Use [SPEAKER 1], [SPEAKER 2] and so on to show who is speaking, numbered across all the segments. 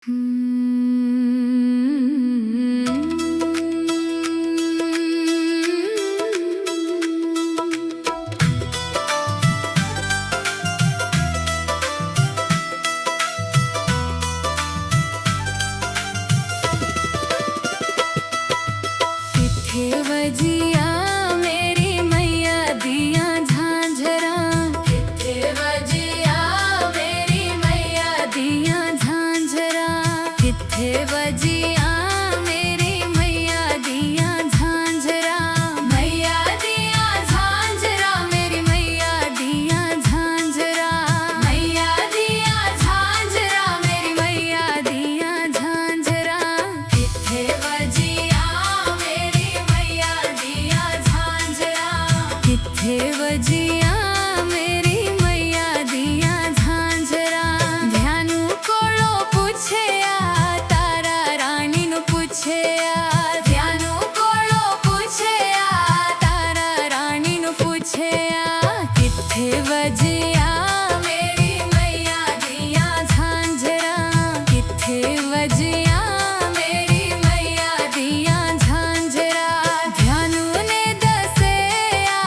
[SPEAKER 1] किथे वजिया मेरी मैया दिया झांझरा, किथे वजिया मेरी मैया दिया झांझरा, किथे वजिया मेरी मैया दिया झांझरा, मैया दिया झांझरा मेरी मैया दिया झांझरा, मैया दिया झांझरा मेरी मैया दिया झांझरा, किथे वजिया मेरी मैया दिया झांझरा, किथे वजिया मेरी मैया दिया झांझरा। ध्यानु कोलो पूछे आ तारा रानी नु पूछे आ, ध्यानु कोलो पूछे आ तारा रानी नु पूछे आ, किथे वजिया मेरी मैया दिया झांझरा, किथे वजिया मेरी मैया दिया झांझरा। ध्यानु ने दसे आ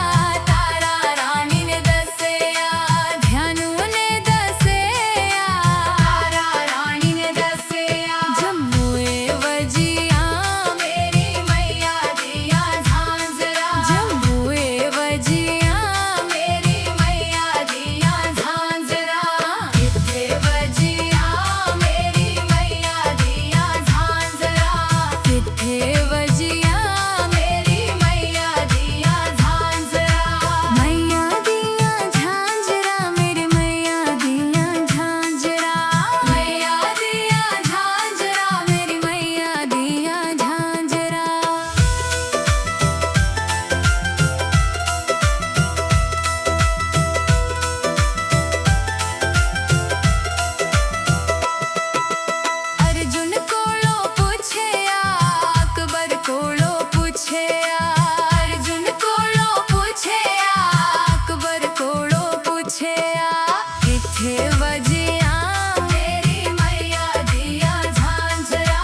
[SPEAKER 1] तारा रानी ने दसे आ, ध्यानु ने दसे आ तारा रानी ने दसे आ। जम्मुए वजिया मेरी मैया दिया झांझरा, जम्मुए वजिया मेरी मैया दिया झांझरा, किथे वजिया मेरी मैया दिया झांझरा, किथे वजिया मेरी मैया दिया झांझरा। मैया दिया झांझरा मेरी मैया दिया झांझरा, मैया दिया झांझरा मेरी मैया दिया झांझरा। अर्जुन कोलो पूछे आ अकबर कोलो पूछे आ, अर्जुन कोलो पूछे आ अकबर कोलो पूछे आ, किथे वजिया मेरी मैया दिया झांझरा,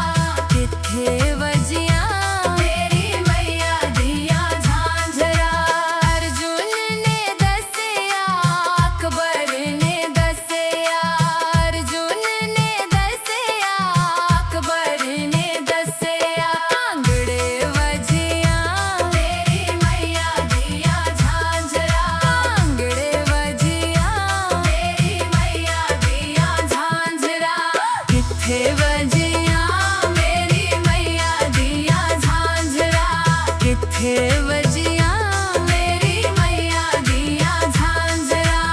[SPEAKER 1] किथे वजिया मेरी मैया दिया झांझरा। अर्जुन ने दसे आ अकबर ने दसे आ, अर्जुन ने दसे आ अकबर ने दसे आ। कांगड़े वजिया मेरी मैया दिया झांझरा, कांगड़े वजिया मेरी मैया दिया झांझरा, किथे वजिया मेरी मैया दिया झांझरा, किथे वजिया मेरी मैया दिया झांझरा।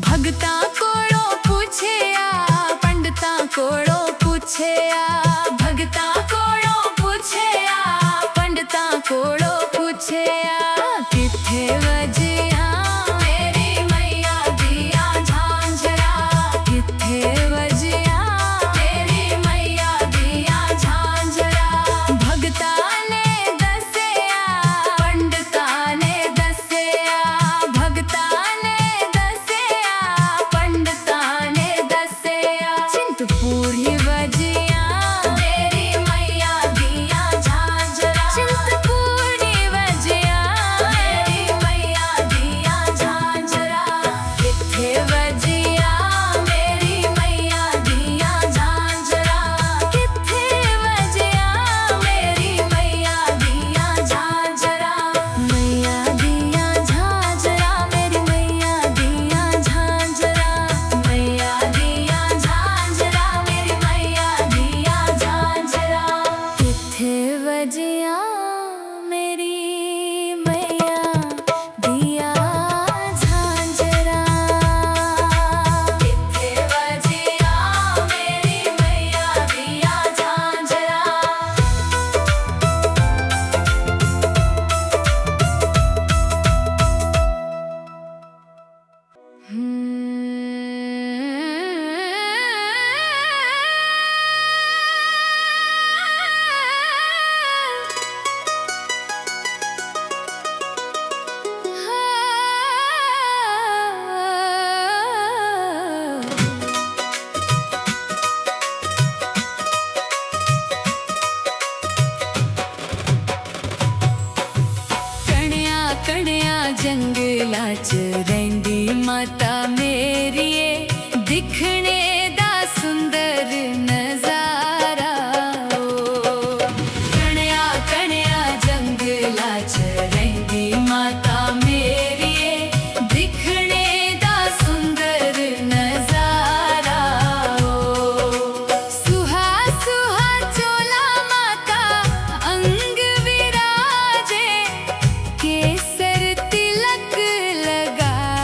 [SPEAKER 1] भगता कोलो पूछे आ पंडिता कोलो पूछे आ, भगता कोलो पूछे आ पंडिता कोलो पूछे आ, किथे वजिया मेरी मैया च रहिंदी माता मेरिए दिखने दा सुंदर नजारा कणया कणया जंगला च रहिंदी माता मेरिए दिखने दा सुंदर नजारा सुहा सुहा चोला माता अंग विराजे केसर तिलक लगाए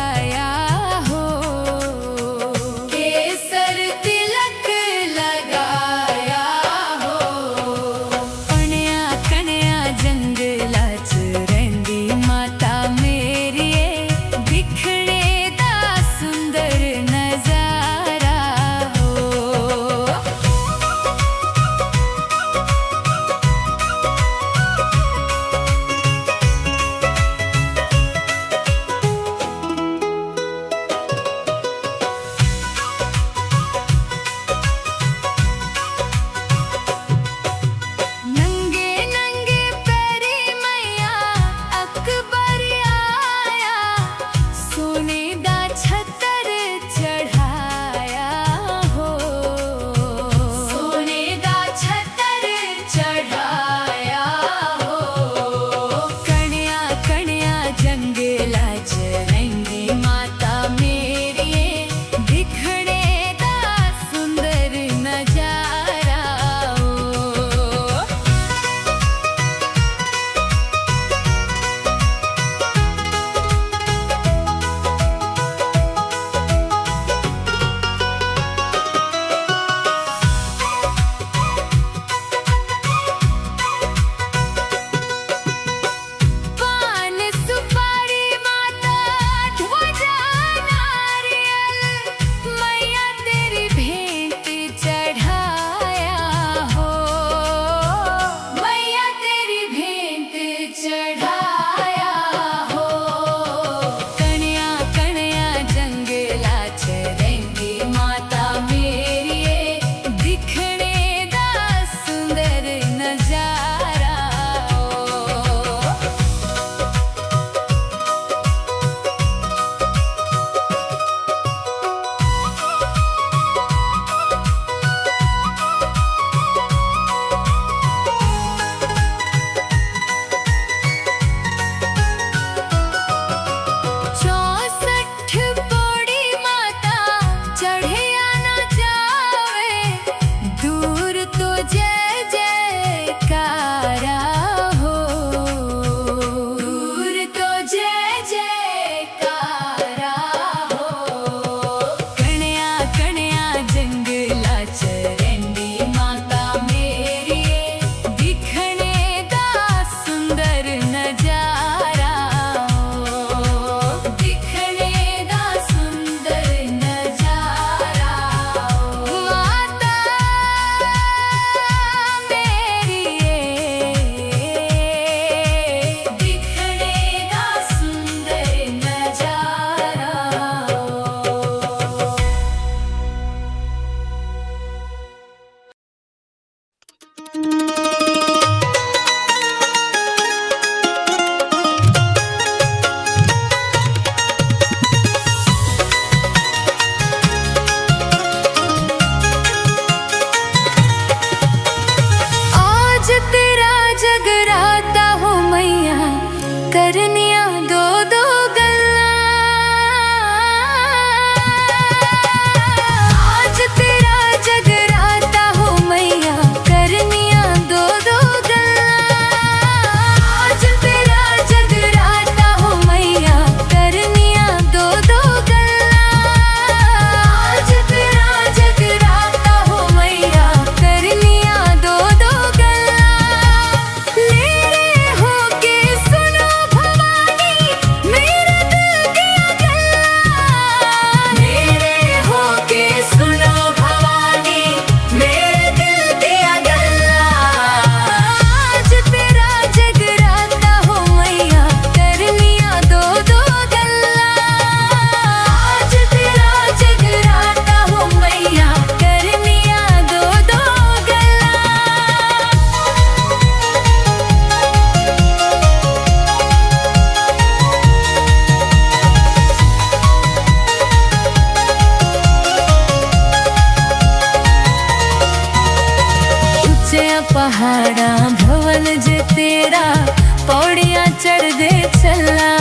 [SPEAKER 1] पौड़ियां चढ़दे चला।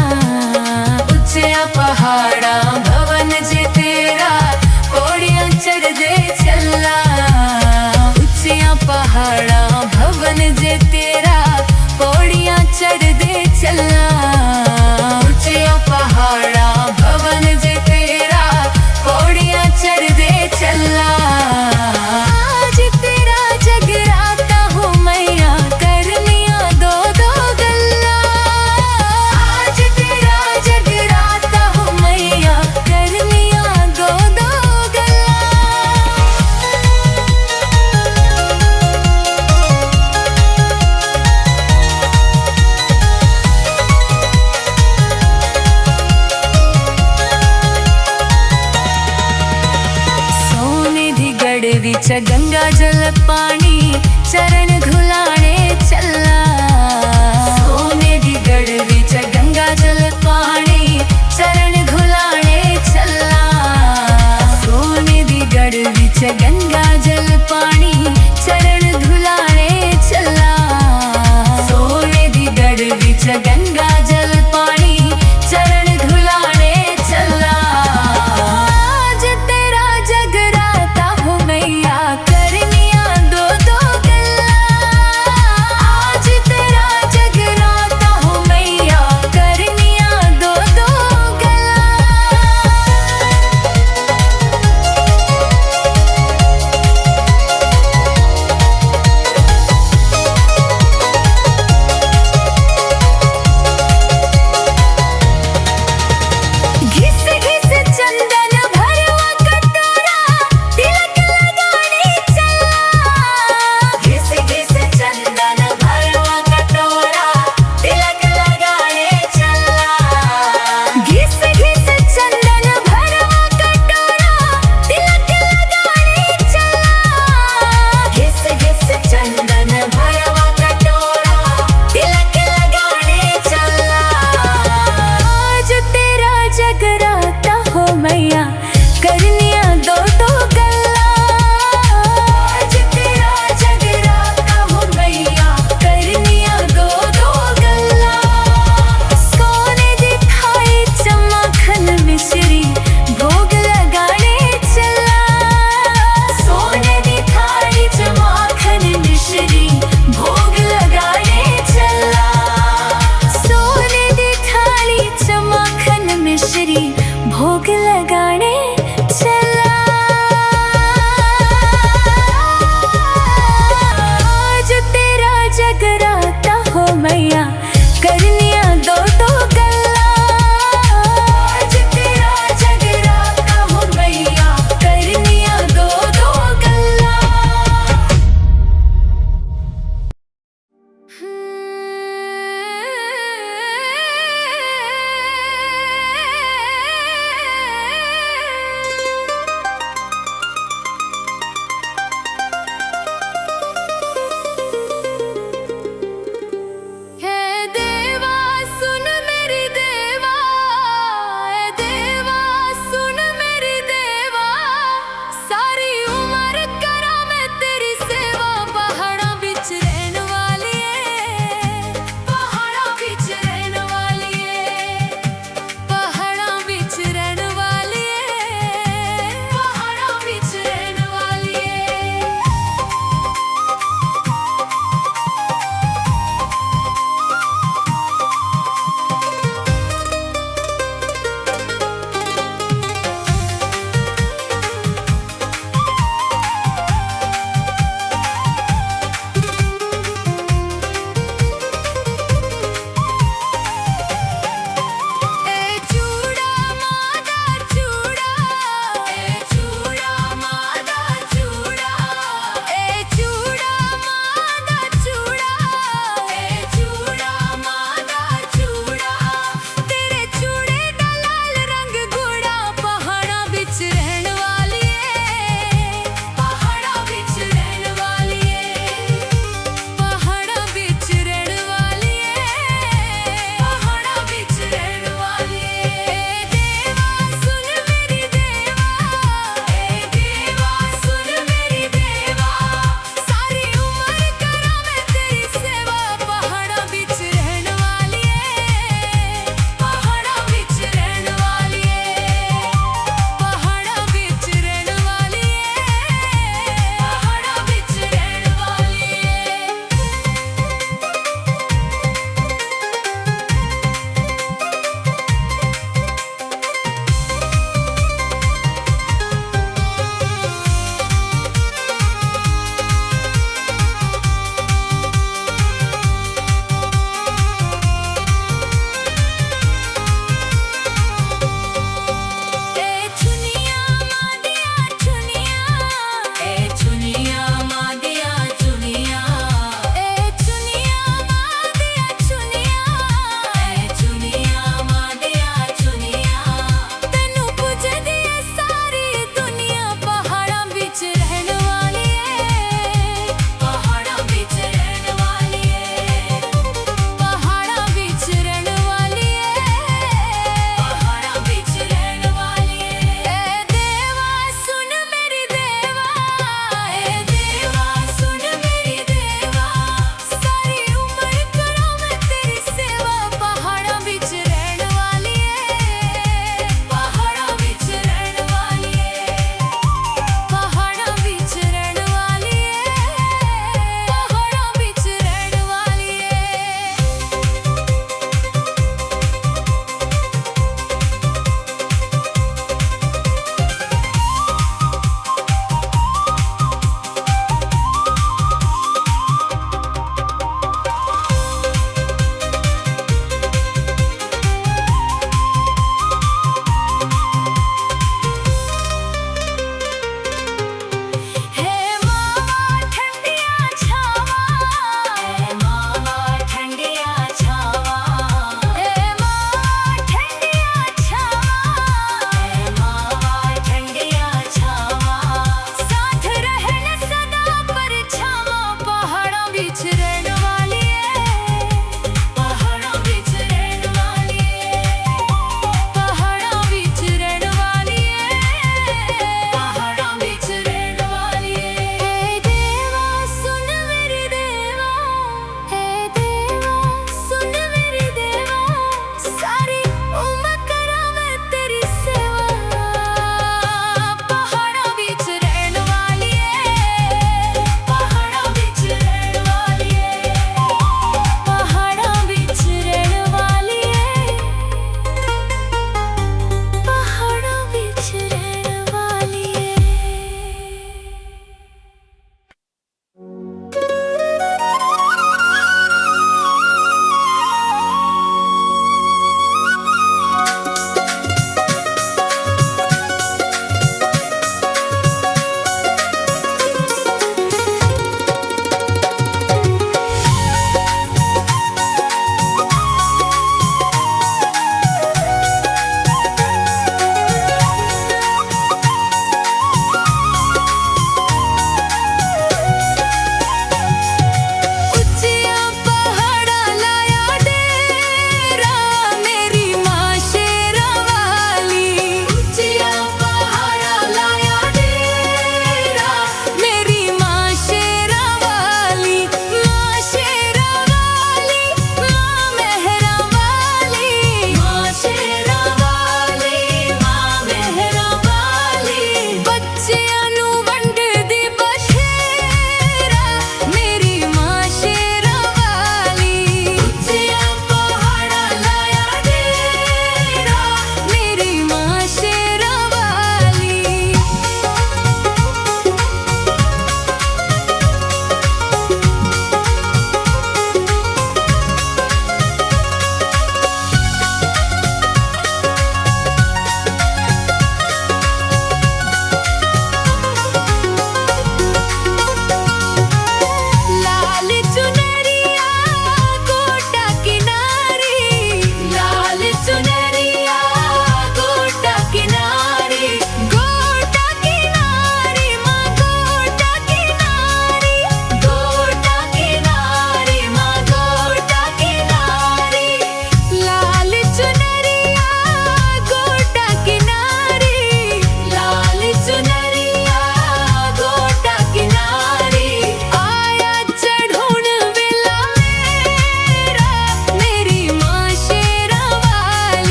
[SPEAKER 1] उच्चिया पहाड़ा भवन जे तेरा, पौड़ियां चढ़दे चला। उच्चिया पहाड़ा भवन जे तेरा, पौड़ियां चढ़दे चला। उच्चिया पहाड़ा भवन जे तेरा, पौड़ियां चढ़दे चला। आज तेरा जगराता हो मैया, करनिया दो दो गल्ला। आज तेरा जगराता हो मैया, करनिया दो दो गल्ला। सोने दी गड़ विच गंगा जल पानी, चरण घुलाने चला।